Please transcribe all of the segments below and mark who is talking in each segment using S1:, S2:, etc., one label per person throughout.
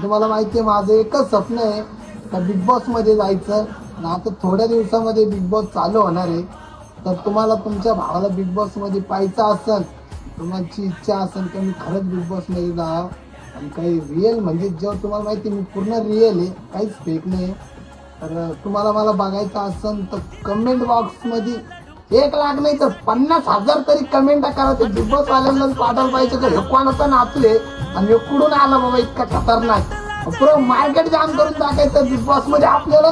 S1: तुम्हाला माहिती आहे माझं एकच स्वप्न आहे का बिग बॉसमध्ये जायचं. आणि आता थोड्या दिवसामध्ये बिग बॉस चालू होणार आहे. तर तुम्हाला तुमच्या भावाला बिग बॉसमध्ये पाहायचं असेल, तुमची इच्छा असेल की मी खरंच बिग बॉसमध्ये जा आणि काही रिअल म्हणजे जेव्हा तुम्हाला माहिती मी पूर्ण रिअल आहे, काहीच फेक नाही. तर तुम्हाला मला बघायचं असेल तर कमेंट बॉक्समध्ये 1 लाख नाही तर 50,000 तरी कमेंट करा. ते बिग बॉस वाल्यांनाच पाठवलं पाहिजे का हे कोणाचं नाचले आणि हे कुठून आला बाबा इतका खतरनाक. पुरं मार्केट जाम करून टाकायचं बिग बॉस मध्ये, आपल्याला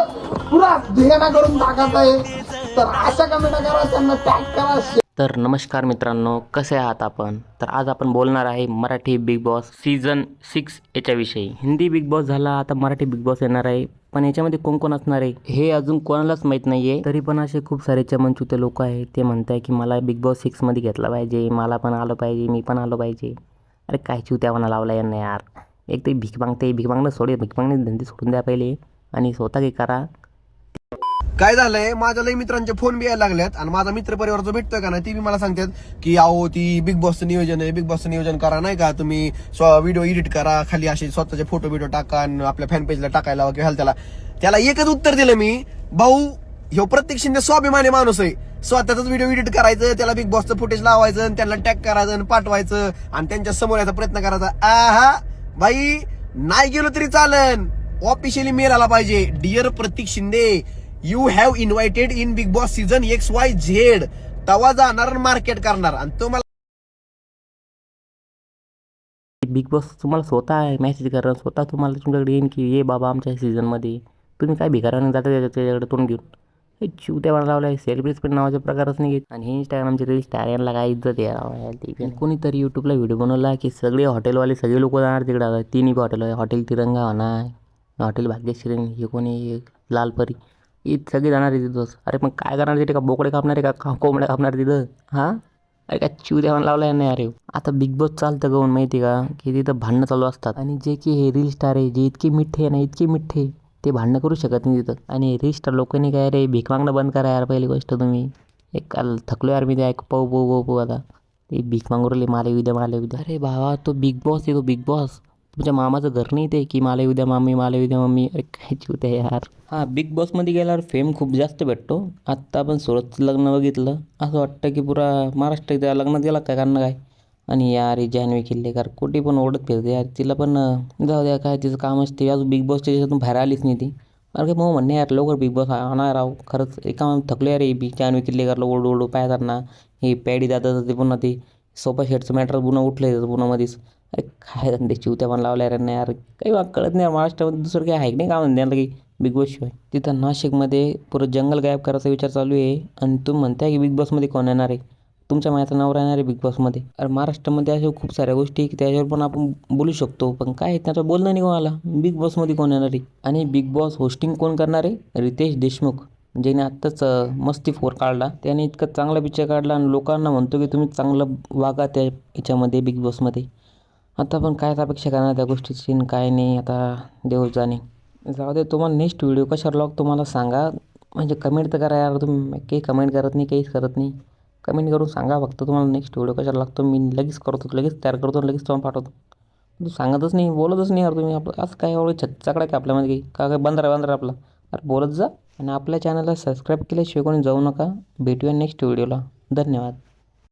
S1: पुरा धिंगाणा करून टाकायचा आहे. तर अशा कमेंट करा, त्यांना टॅग करा.
S2: तर नमस्कार मित्रांनो, कसे आहात आपण? तर आज आपण बोलणार आहे मराठी बिग बॉस सीझन 6 याच्याविषयी. हिंदी बिग बॉस झाला, आता मराठी बिग बॉस येणार आहे. पण याच्यामध्ये कोण कोण असणार आहे हे अजून कोणालाच माहीत नाही आहे. तरी पण असे खूप सारे चमनचुते लोक आहेत, ते म्हणत आहे की मला बिग बॉस 6मध्ये घेतला पाहिजे, मला पण आलं पाहिजे, मी पण आलो पाहिजे. अरे काय चुत्यावाना लावला यांना यार. एक ते भीक मागते, भीक मागणं सोडे, भीक मागणे धंदे सोडून द्या पहिले आणि स्वतः काही करा.
S3: काय झालंय, माझ्या लई मित्रांचे फोन बी यायला लागल्यात आणि माझा मित्र परिवार जो भेटतोय का ना, ती बी मला सांगतात की अहो ती बिग बॉसचं नियोजन आहे, बिग बॉसचं नियोजन करा नाही का, तुम्ही व्हिडिओ एडिट करा, खाली असे स्वतःचे फोटो व्हिडिओ टाका आणि आपल्या फॅन पेजला टाकायला किंवा त्याला एकच उत्तर दिलं मी, भाऊ ह्यो प्रत्येक शिंदे स्वाभिमानी माणूस आहे. स्वतःच व्हिडिओ एडिट करायचं, त्याला बिग बॉसचं फुटेज लावायचं आणि त्यांना टॅग करायचं आणि पाठवायचं आणि त्यांच्या समोर याचा प्रयत्न करायचा. आहा बाई, नाही गेलो तरी चालन, ऑफिशियली मेल आला पाहिजे, dear Pratik Shinde you have invited in Bigg Boss season XYZ. तवा जाणार मार्केट करणार आणि तो मला
S2: बिग बॉस तुम्हाला स्वतः मेसेज करा, स्वतः तुम्हाला तुमच्याकडे येईन की ये बाबा आमच्या सीझनमध्ये. तुम्ही काय भिकाऱ्याने जाता त्याच्याकडे तोंड घेऊन. हे चिवत्यावाना लावला आहे, सेलिब्रिटी पण नावाचे प्रकारच नाही घेत. आणि हे इंस्टाग्रामचे रील्स यांना काय इज्जत आहे. कोणीतरी यूट्यूबला व्हिडिओ बनवला की सगळे हॉटेलवाले सगळे लोक जाणार तिकडे. आता तिन्ही हॉटेल आहे, हॉटेल तिरंगा होणार, हॉटेल भाग्यश्री, हे कोणी लालपरी, हे सगळे जाणार आहे तिथंच. अरे मग काय करणार तिथे, का बोकडे कापणार आहे का कोंबड्या कापणार तिथं? हां, अरे काय चिवत्यावाना लावला यांना अरे. आता बिग बॉस चालतं गवून माहिती का, की तिथं भांडणं चालू असतात. आणि जे की हे रील स्टार आहे, जे इतके मिठ्ठे आहे ना, इतके मिठ्ठे, ते भांडणं करू शकत नाही तिथं. आणि रील स्टार लोकांनी काय रे, भीक मागणं बंद करा यार पहिली गोष्ट तुम्ही. एक काल थकलो यार मी ते ऐक पाहू पाहू पाहू पाहू आता ते भीक मागू राहिले, मला येऊ द्या, मला येऊ द्या. अरे भावा, तो बिग बॉस आहे, तो बिग बॉस. तुमच्या मामाचं घर नाही ते की मला येऊ द्या मामी, मला येऊ द्या मम्मी. अरे काय चिवत्या यार. हां, बिग बॉसमध्ये गेल्यावर फेम खूप जास्त भेटतो. आत्ता आपण सुरतचं लग्न बघितलं, असं वाटतं की पुरा महाराष्ट्र त्या लग्नात गेला काय कारण काय. आणि यार ही जान्हवी किल्लेकर कुठे पण ओढत फिरते यार, तिला पण जाऊ द्या, काय तिचं काम असते. अजून बिग बॉसच्या याच्यातून बाहेर आलीच नाही ती. अरे मग म्हणणे यार लवकर बिग बॉस आणा राव, खरंच एका थकलो यार. बी जान्हवी किल्लेकरला ओढू ओढू पाहतात ना, हे पॅडी जातात ते पुन्हा ते सोफा शेटचं मॅटर पुन्हा उठलं आहे पुन्हा मध्येच. अरे काय धंदे चिवत्या पण लावल्या यार यार, काही कळत नाही यार. महाराष्ट्रामध्ये दुसरं काही आहे की नाही काम धंद्याला की बिग बॉस शिवाय. तिथं नाशिकमध्ये पुरं जंगल गायब करायचा विचार चालू आहे आणि तुम्ही म्हणताय की बिग बॉसमध्ये कोण येणार आहे, तुमच्या मायाचा नवरा येणार आहे बिग बॉसमध्ये. अरे महाराष्ट्रामध्ये अशा खूप साऱ्या गोष्टी की त्याच्यावर पण आपण बोलू शकतो, पण काय त्याचं बोलणं नाही कोणाला. बिग बॉसमध्ये कोण येणार आहे आणि बिग बॉस होस्टिंग कोण करणार आहे? रितेश देशमुख, ज्याने आत्ताच मस्ती 4 काढला. त्याने इतका चांगला पिक्चर काढला आणि लोकांना म्हणतो की तुम्ही चांगलं वागा त्या याच्यामध्ये बिग बॉसमध्ये. आता पण काय अपेक्षा करणार त्या गोष्टीची काय नाही, आता देव जाणे. जाऊ दे, तुम्हाला नेक्स्ट व्हिडिओ कशावर लागतो तुम्हाला सांगा, म्हणजे कमेंट तर करा यार. तुम्ही काही कमेंट करत नाही, काहीच करत नाही. कमेंट करून सांगा फक्त तुम्हाला नेक्स्ट व्हिडिओ कशाला लागतो. मी लगेच करतो, लगेच तयार करतो, लगेच तुम्हाला पाठवतो. तू सांगतच नाही, बोलतच नाही यार तुम्ही. आपलं असं काय एवढं छच्चाकडा की आपल्यामध्ये काही काय बंद राहा आपला. अरे बोलत जा आणि आपल्या चॅनलला सबस्क्राईब केल्याशिवाय कोणी जाऊ नका. भेटूया नेक्स्ट व्हिडिओला. धन्यवाद.